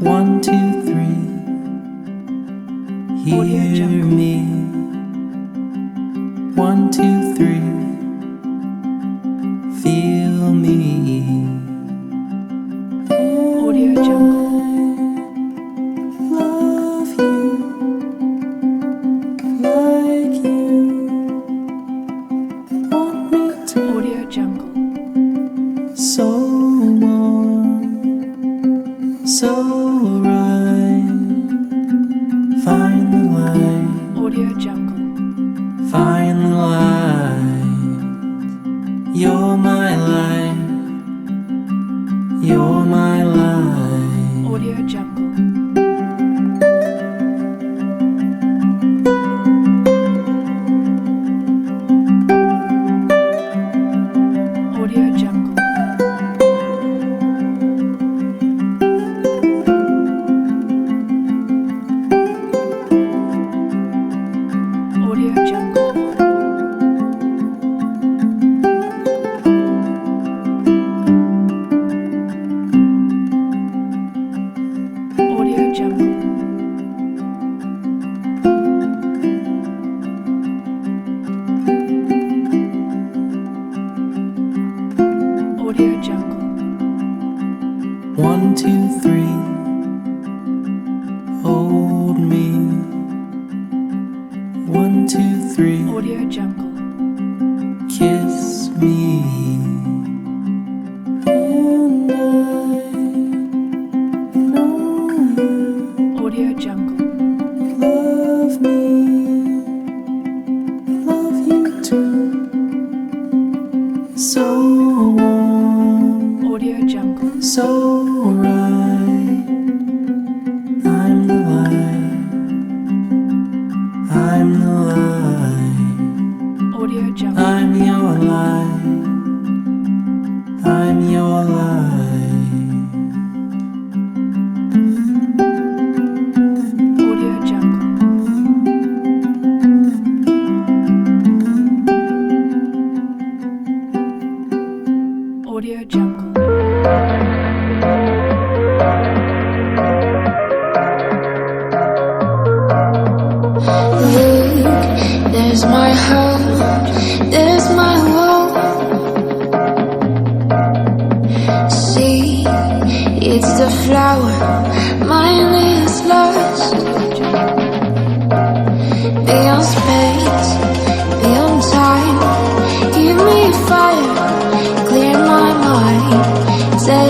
1, 2, 3. Hear me. 1, 2, 3. Feel me. Audio Jungle. Love you like you want me to. Audio Jungle. So warm, so right. Find the light. Audio Jungle. Find the light. You're my light. You're my light. Audio Jungle. Audio Jungle. Audio Jungle. Audio Jungle. Audio Jungle. 1, 2, 3. Hold me. 1, 2, 3. Audio Jungle. Kiss me. And I know you Audio Jungle. love me. Love you too. So warm, Audio Jungle. so right. I'm the light. I'm the light. Audio Jungle. I'm your light. I'm your light. Audio Jungle. Audio Jungle. Look, there's my heart, there's my world. See, it's the flower, mine is lost. Beyond space, beyond time, give me fire, clear my mind, say